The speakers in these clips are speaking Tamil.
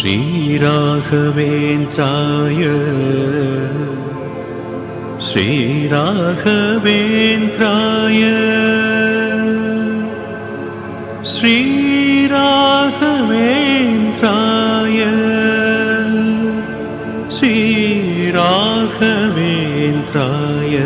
श्रीराघवेन्द्राय श्रीराघवेन्द्राय श्रीराघवेन्द्राय श्रीराघवेन्द्राय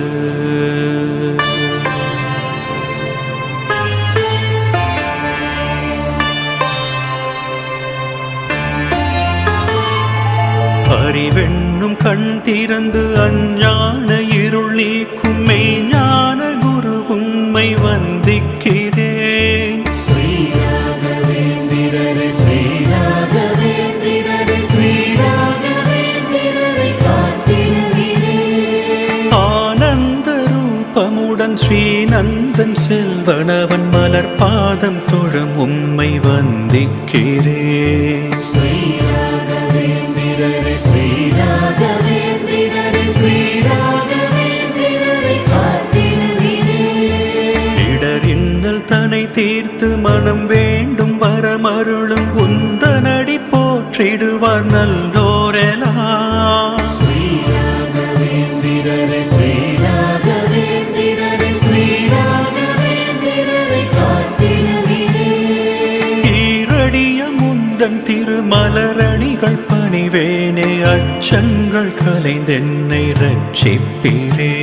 அறிவென்னும் கண் திறந்து அஞ்ஞான இருள் நீக்கும் மெய்ஞான குரு உம்மை வந்திக்கிறேன். ஸ்ரீராகவேந்திரரே ஸ்ரீராகவேந்திரரே ஸ்ரீராகவேந்திரரை காத்திடுகிறேன். ஆனந்த ரூபமுடன் ஸ்ரீநந்தன் செல்வனவன் மலர் பாதம் தொழும் உம்மை வந்திக்கிறேன். ஸ்ரீராகவேந்திரரே ஸ்ரீராகவேந்திரரே ஸ்ரீராகவேந்திரரை காத்திடுகிறேன். இடரின்னல் தனை தீர்த்து மனம் வேண்டும் வரமருளும் உந்தனடி போற்றிடுவார் நல்லோரெல்லாம். ஸ்ரீராகவேந்திரரே ஸ்ரீராகவேந்திரரே ஸ்ரீராகவேந்திரரை காத்திடுகிறேன். ஈரடிய முந்தன் திருமலரணிகள் பணிவேனே அச்சங்கள் கலைந்தென்னை ரட்சிப்பீரே.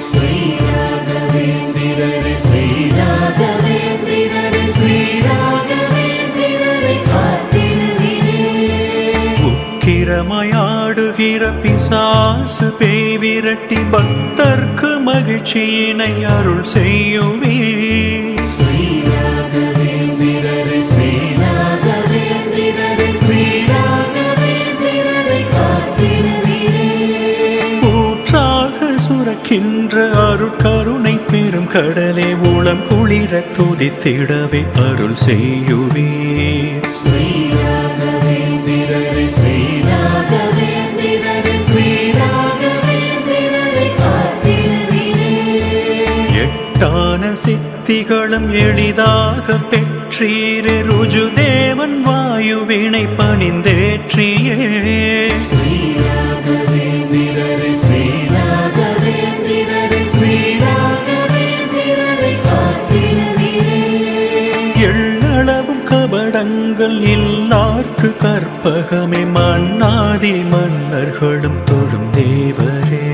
ஸ்ரீராகவேந்திரரே ஸ்ரீராகவேந்திரரே ஸ்ரீராகவேந்திரரை காத்திடுகிறேன். உக்கிரமாயாடுகிற பிசாசு பேய் விரட்டி பக்தர்க்கு மகிழ்ச்சியினை அருள் செய்யுவே. ஸ்ரீராகவேந்திரரே ஸ்ரீராகவேந்திரரே ஸ்ரீராகவேந்திரரை காத்திடுகிறேன். ஊற்றாக சுரக்கின்ற அருட்கருணை பெரும் கடலே உளம் குளிர துதித்திடவே அருள் செய்யுவே. ஸ்ரீராகவேந்திரரே ஸ்ரீராகவேந்திரரே ஸ்ரீராகவேந்திரரை காத்திடுகிறேன். எட்டான சித்திகளும் எளிதாக பெற்றீரே ருஜுதேவன் வாயுவினை பணிந்தேற்றியே. ஸ்ரீராகவேந்திரரே ஸ்ரீராகவேந்திரரே ஸ்ரீராகவேந்திரரை காத்திடுகிறேன். எள்ளளவும் கபடங்கள் இல்லார்க்கு கற்பகமே மன்னாதி மன்னர்களும் தொழும் தேவரே.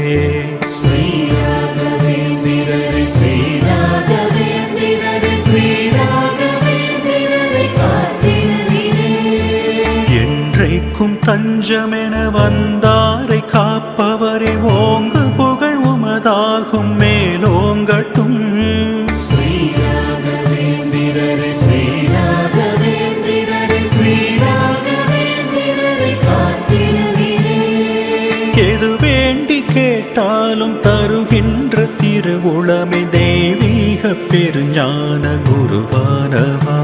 ஸ்ரீராகவேந்திரரே ஸ்ரீராகவேந்திரரே ஸ்ரீராகவேந்திரரை காத்திடுகிறேன். என்றைக்கும் தஞ்சமென வந்தாரை காப்பவரே ஓங்கு புகழ் உமதாகும் மேலோங்கட்டும். ஸ்ரீராகவேந்திரரே ஸ்ரீராகவேந்திரரே ஸ்ரீராகவேந்திரரை காத்திடுகிறேன். எது வேண்டி கேட்டாலும் தருகின்ற திருவுளமே தெய்வீக பெருஞான குருவானவா.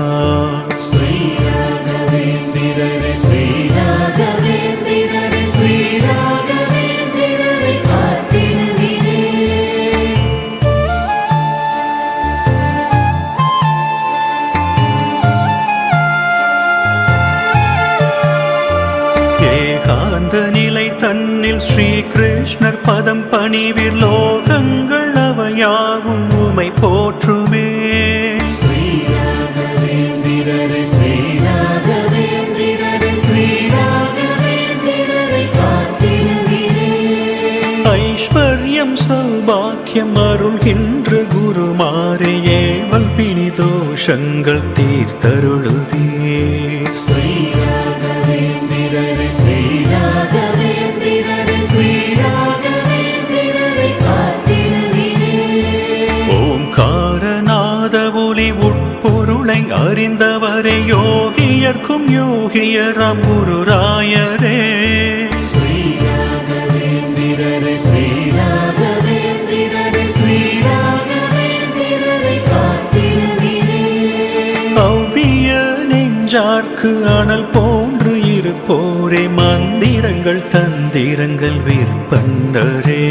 ஸ்ரீராகவேந்திரரே ஸ்ரீராகவேந்திரரே ஸ்ரீராகவேந்திரரை காத்திடுகிறேன். ஏகாந்த நிலை தன்னில் ஸ்ரீ கிருஷ்ணர் பதம் பணிவிர் லோகங்கள் அவையாவும் உமை போற்றுமே. ஸ்ரீராகவேந்திரரே ஸ்ரீராகவேந்திரரே ஸ்ரீராகவேந்திரரை காத்திடுகிறேன். ஐஸ்வர்யம் சௌபாக்கியம் அருள்கின்ற குருமாரே ஏவல் பிணி தோஷங்கள் தீர்த்தருளுவே. ஸ்ரீராகவேந்திரரே ஸ்ரீராகவேந்திரரே ஸ்ரீராகவேந்திரரை காத்திடுகிறேன். ஓம்காரநாத ஒலி உட்பொருளை அறிந்தவரே யோகியர்க்கும் யோகியராம் குருராயரே. ஸ்ரீராகவேந்திரரே ஸ்ரீராகவேந்திரரே ஸ்ரீராகவேந்திரரை காத்திடுகிறேன். அவ்விய நெஞ்சார்க்கு அனல் போன்று இருப்போரே மந்திரங்கள் தந்திரங்கள் விற்பன்னரே.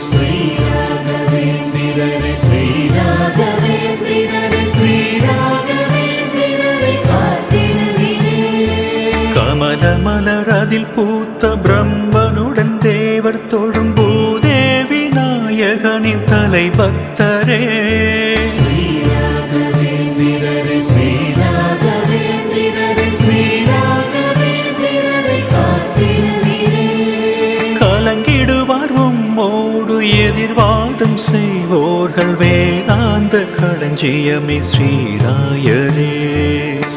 ஸ்ரீராகவேந்திரரே ஸ்ரீராகவேந்திரரே ஸ்ரீராகவேந்திரரை காத்திடுகிறேன். கமல செய்வோர்கள் வேதாந்த களஞ்சியமே ஸ்ரீராயரே.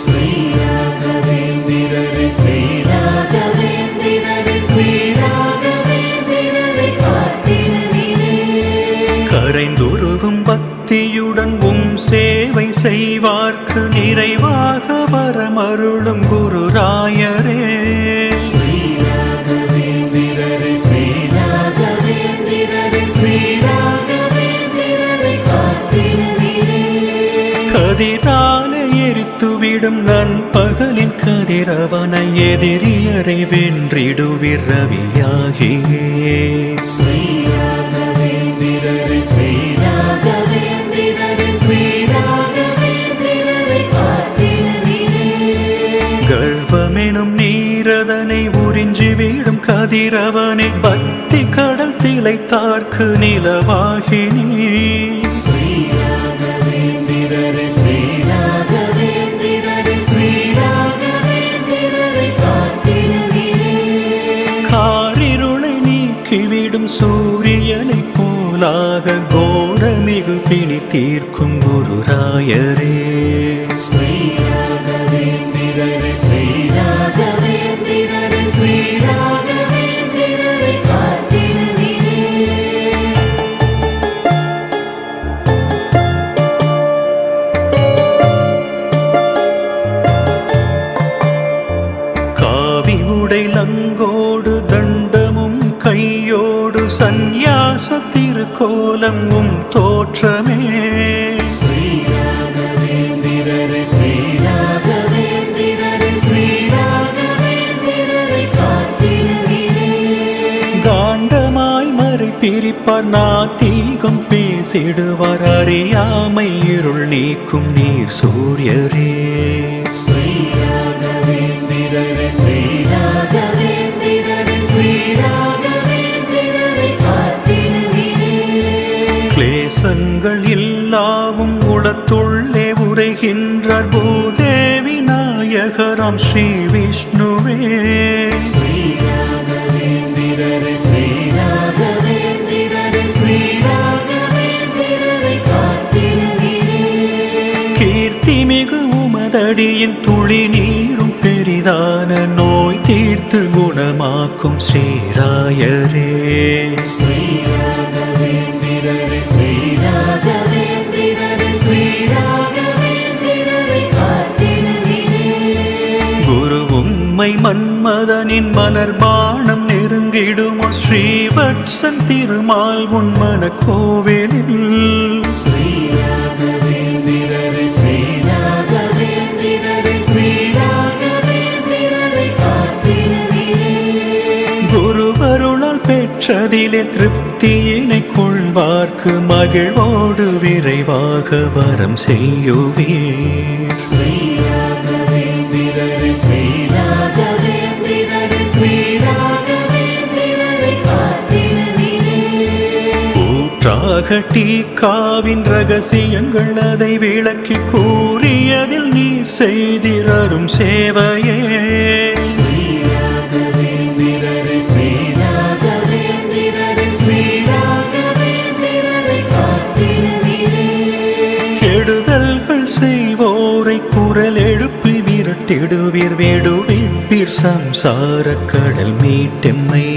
ஸ்ரீராகவேந்திரரே ஸ்ரீராகவேந்திரரே ஸ்ரீராகவேந்திரரே காத்திடுவீரே. கரைந்துருகும் பக்தியுடன் சேவை செய்வார்க்கு நிறைவாக வரமருளும் குருராயரே. ஸ்ரீராகவேந்திரரே ஸ்ரீராகவேந்திரரே ஸ்ரீராகவேந்திரரே காத்திடுவீரே. கதிராலே எரித்துவிடும் நண்பகலின் கதிரவனை எதிரியரை வென்றிடுவிர் ரவியாகியே. ஸ்ரீராகவேந்திரரே ஸ்ரீராகவேந்திரரே ஸ்ரீராகவேந்திரரே காத்திடுவீரே. கர்வமெனும் நீரதனை உறிஞ்சிவிடும் கதிரவனை பக்தி கடல் திளைத்தார்க்கு நிலவாகினே. ஸ்ரீராகவேந்திரரே ஸ்ரீராகவேந்திரரே ஸ்ரீராகவேந்திரரே காத்திடுவீரே. காரிருளை நீக்கிவிடும் சூரியனை போலாக கோரமிகு பிணி தீர்க்கும் குருராயரே. ஸ்ரீராகவேந்திரரே ஸ்ரீராகவேந்திரரே ஸ்ரீராகவேந்திரரே காத்திடுவீரே. காவி உடை லங்கோடு தண்டமும் கையோடு சந்நியாச திருக்கோலம் தோற்றமே. ஸ்ரீராகவேந்திரரே ஸ்ரீராகவேந்திரரே ஸ்ரீராகவேந்திரரே காத்திடுவீரே. காண்டமாய் மறை பிரிப்பார் நாத்தீகம் பேசிடுவார் அறியாமை இருள் நீக்கும் நீர் சூரியரே. ஸ்ரீராகவேந்திரரே ஸ்ரீராகவேந்திரரே ஸ்ரீராகவேந்திரரே காத்திடுவீரே. கிளேசங்கள் எல்லாவும் உளத்துள்ளே உரைகின்றார் பூதேவி நாயகராம் ஸ்ரீ விஷ்ணுவே. ஸ்ரீராகவேந்திரரே ஸ்ரீராகவேந்திரரே ஸ்ரீராகவேந்திரரே காத்திடுவீரே. கீர்த்தி மிகு உமதடியின் துளி நீரும் பெரிதான நோய் தீர்த்து குணமாக்கும் ஸ்ரீராயரே. ஸ்ரீராகவேந்திரரே ஸ்ரீராகவேந்திரரே ஸ்ரீராகவேந்திரரே காத்திடுவீரே. குரு உம்மை மன்மதனின் மலர் பானம் நெருங்கிடுமோ ஸ்ரீவத்சன் திருமால் உன்மன கோவிலில். ஸ்ரீராகவேந்திரரே ஸ்ரீராகவேந்திரரே ஸ்ரீராகவேந்திரரே காத்திடுவீரே. குருவருளால் பெற்றதிலே திருப்தியினை கொள்வார்க்கு மகிழ்வோடு விரைவாக வரம் செய்யுவீர். ஸ்ரீராகவேந்திரரே ஸ்ரீராகவேந்திரரே ஸ்ரீராகவேந்திரரே காத்திடுவீரே. கூற்றாக டீக்காவின் ரகசியங்கள் அதை விளக்கி கூறியதில் நீர் செய்திரரும் சேவையே. ஸ்ரீராகவேந்திரரே ஸ்ரீராகவேந்திரரே ஸ்ரீராகவேந்திரரே காத்திடுவீரே. கெடுதல்கள் செய்வோரை குரல் எழுப்பி விரட்டிடுவீர் வேடுவிப்பீர் சம்சார கடல் மீட்டெம்மை.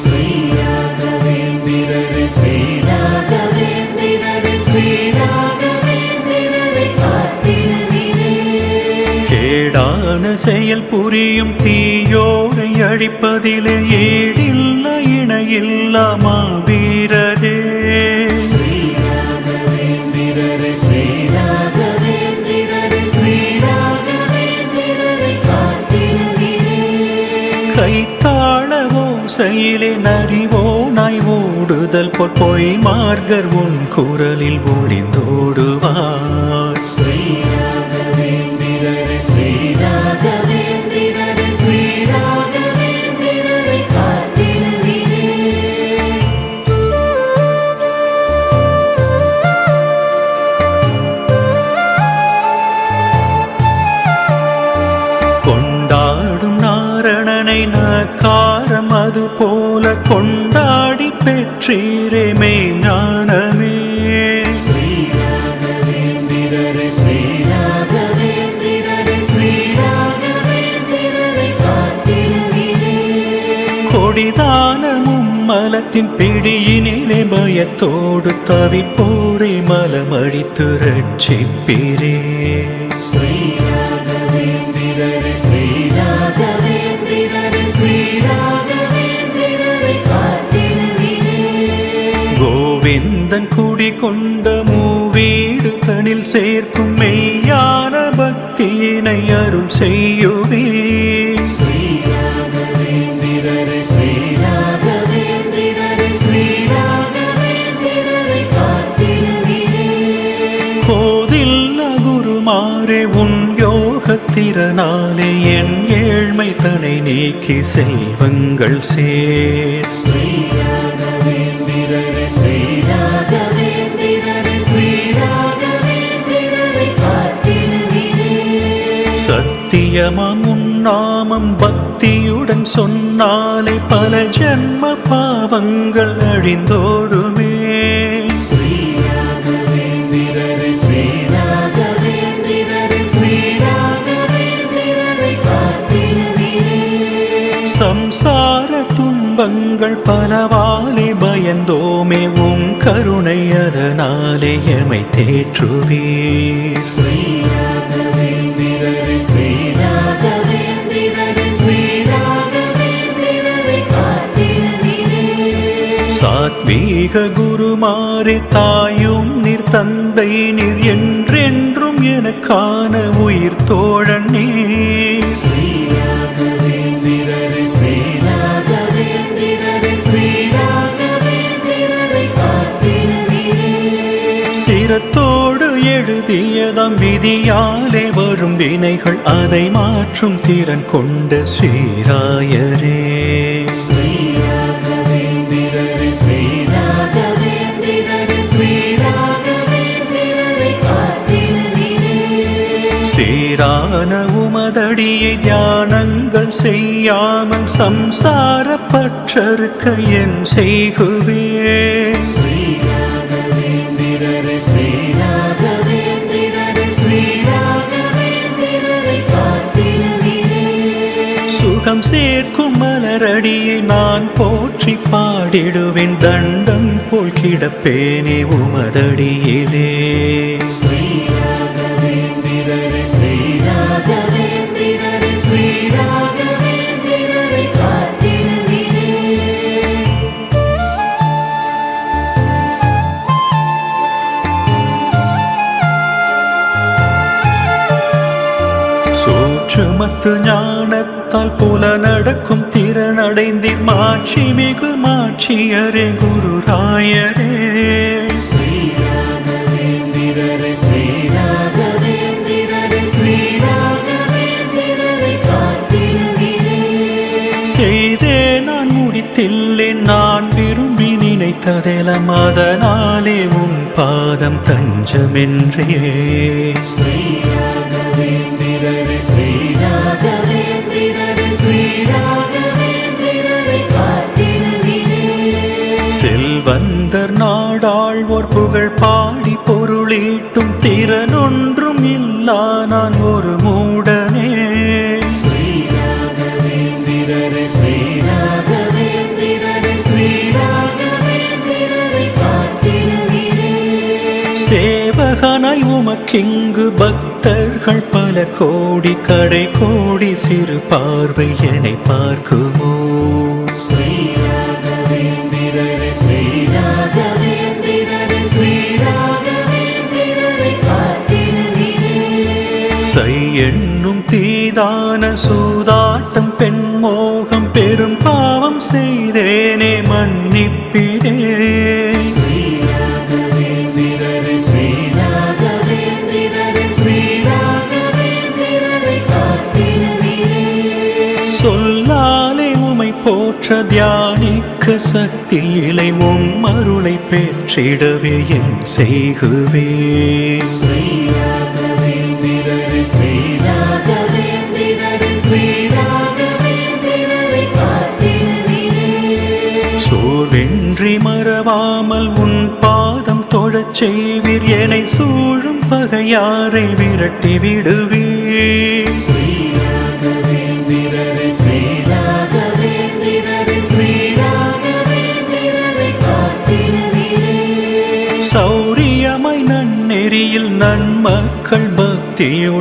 ஸ்ரீராகவேந்திரரே ஸ்ரீராகவேந்திரரே ஸ்ரீராகவேந்திரரே காத்திடுவீரே. கேடான செயல் புரியும் தீயோரை அழிப்பதிலே ஈடில்ல இணையில்லா மாவீரரே. ஸ்ரீராகவேந்திரரே ஸ்ரீராகவேந்திரரே ஸ்ரீராகவேந்திரரே காத்திடுவீரே. கைத்தாள ஓசையிலே நரிவோனாய் ஓடுதல் பொய் மார்கர் உன் குரலில் ஒளிந்தோடுவார். ஸ்ரீராகவேந்திரரே ஸ்ரீராகவேந்திரரே ஸ்ரீராகவேந்திரரே காத்திடுவீரே. கொண்டாடும் நாரணனை நக்காரம் அது போல கொண்டாடி பெற்றீரே மெய்ஞான மலத்தின் பிடியினிலே பயத்தோடு தவிப்போரை மலமழித்து ரட்சிப்பீரே. ஸ்ரீராகவேந்திரரே ஸ்ரீராகவேந்திரரே ஸ்ரீராகவேந்திரரே காத்திடுவீரே. கோவிந்தன் குடி கொண்ட மூவீடு தனில் சேர்க்கும் மெய்யான பக்தியினை அருள் செய்யுவே. ஸ்ரீராகவேந்திரரே ஸ்ரீராகவேந்திரரே ஸ்ரீராகவேந்திரரே காத்திடுவீரே. கோதில்ல குருமாரே உன் யோகத்திறனாலே என் ஏழ்மை தனை நீக்கி செல்வங்கள் சேர். ஸ்ரீராகவேந்திரரே ஸ்ரீராகவேந்திரரே ஸ்ரீராகவேந்திரரே காத்திடுவீரே. சத்தியமாம் உன் நாமம் பக்தியுடன் சொன்னாலே பல ஜென்ம பாவங்கள் அழிந்தோடுமே. ஸ்ரீராகவேந்திரரே ஸ்ரீராகவேந்திரரே ஸ்ரீராகவேந்திரரே காத்திடுவீரே. சம்சார துன்பங்கள் பலவாலே பயந்தோமே உம் கருணை அதனாலே எமை தேற்றுவே. ஸ்ரீராகவேந்திரரே ஸ்ரீராகவேந்திரரே ஸ்ரீராகவேந்திரரே காத்திடுவீரே. சாத்வீக குருமாரே தாயும் நீர் தந்தை நீர் என்றென்றும் எனக்கான உயிர் தோழன் நீர். ஸ்ரீராகவேந்திரரே ஸ்ரீராகவேந்திரரே ஸ்ரீராகவேந்திரரே காத்திடுவீரே. சிரத்தோடு எழுதியதாம் விதியாலே வரும் வினைகள் அதை மாற்றும் திறன் கொண்ட ஸ்ரீராயரே. ஸ்ரீராகவேந்திரரே ஸ்ரீராகவேந்திரரே ஸ்ரீராகவேந்திரரே காத்திடுவீரே. சீரான உமதடியை தியானங்கள் செய்யாமல் சம்சார பற்றறுக்க என் செய்குவே. ஸ்ரீராகவேந்திரரே ஸ்ரீராகவேந்திரரே ஸ்ரீராகவேந்திரரே காத்திடுவீரே. சுகம் சேர்க்கும் மலரடியை நான் போற்றி பாடிடுவேன் தண்டம் போல் கிடப்பேனே உமதடியிலே. ஸ்ரீராகவேந்திரரே ஸ்ரீராகவேந்திரரே ஸ்ரீராகவேந்திரரே காத்திடுவீரே. சூட்சுமத்து ஞானத்தால் புல நடக்கும் திறனடைந்தீர் மாட்சி மிகு மாட்சியரே குருராயரே. ஸ்ரீராகவேந்திரரே ஸ்ரீராகவேந்திரரே ஸ்ரீராகவேந்திரரே காத்திடுவீரே. செய்தே நான் முடித்தில்லேன் நான் விரும்பி நினைத்ததெல்லாம் அதனாலே உன் பாதம் தஞ்சமென்றே. ஸ்ரீராகவேந்திரரே ஸ்ரீராகவேந்திரரே ஸ்ரீராகவேந்திரரே காத்திடுவீரே. செல்வந்தர் நாடாழ்வோர் புகழ் பாடி பொருளீட்டும் திறனொன்றும் இல்லா நான் ஒரு மூடனே. ஸ்ரீராகவேந்திரரே ஸ்ரீராகவேந்திரரே ஸ்ரீராகவேந்திரரே காத்திடுவீரே. சேவகனாய் உமக்கிங்கு பக்தர்கள் பல கோடி கடை கோடி சிறு பார்வை என்னை பார்க்குமோ. ஸ்ரீராகவேந்திரரே ஸ்ரீராகவேந்திரரே ஸ்ரீராகவேந்திரரே காத்திடுவீரே. சை என்னும் தீதான சூதாட்டம் பெண் மோகம் பெரும் பாவம் செய்தேனே மன்னிப்பிடே. ஸ்ரீராகவேந்திரரே ஸ்ரீராகவேந்திரரே ஸ்ரீராகவேந்திரரே காத்திடுவீரே. சொல்லாலே உமை போற்ற தியானிக்க சக்தியிலை உம் அருளை பெற்றிடவே என் செய்குவே. ஸ்ரீராகவேந்திரரே ஸ்ரீராகவேந்திரரே ஸ்ரீராகவேந்திரரே காத்திடுவீரே. சோர்வென்றி மறவாமல் உன் பாதம் தொழச் செய்வீர் என்னை சூழும் பகையாரை விரட்டி விடுவீர். ஸ்ரீராகவேந்திரரே ஸ்ரீராகவேந்திரரே ஸ்ரீராகவேந்திரரே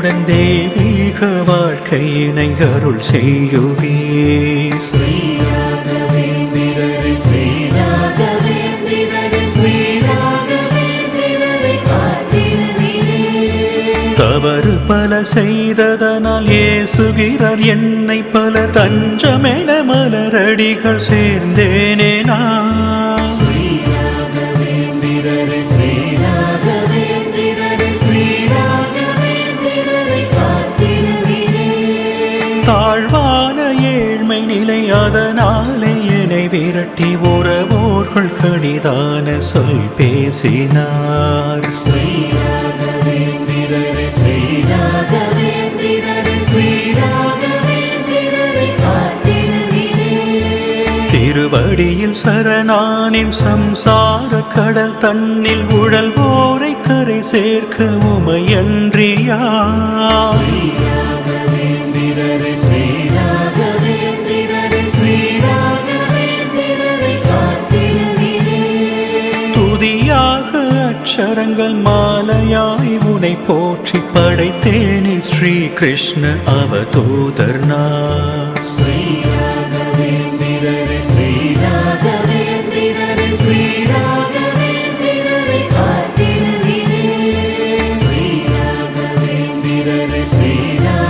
என்னுடன் தெய்வீக வாழ்க்கையினை அருள் செய்யுவீர். ஸ்ரீராகவேந்திரரே ஸ்ரீராகவேந்திரரே ஸ்ரீராகவேந்திரரே காத்திடுவீரே. தவறு பல செய்ததனால் ஏசுகிறார் என்னை, பல தஞ்சமென மலரடிகள் சேர்ந்தேனே நான். ஸ்ரீராகவேந்திரரே ஸ்ரீராகவேந்திரரே ஸ்ரீராகவேந்திரரே காத்திடுவீரே. தாழ்வான ஏழ்மை நிலை அதனாலே என்னை விரட்டி உறவோர்கள் கடிதான சொல் பேசினார். ஸ்ரீராகவேந்திரரே ஸ்ரீராகவேந்திரரே ஸ்ரீராகவேந்திரரே காத்திடுவீரே. திருவடியில் சரணானின் சம்சார கடல் தன்னில் உழல்வோரை கரை சேர்க்க உமையன்றியா. ஸ்ரீராகவேந்திரரே ஸ்ரீராகவேந்திரரே ஸ்ரீராகவேந்திரரே காத்திடுவீரே. துதியாக அக்ஷரங்கள் மாலையாய் உனை போற்றி படைத்தேனே ஸ்ரீ கிருஷ்ண அவதூதர் நான். ஸ்ரீராகவேந்திரரே ஸ்ரீராகவேந்திரரே ஸ்ரீராகவேந்திரரே காத்திடுவீரே. ஸ்ரீராகவேந்திரரே ஸ்ரீராகவேந்திரரே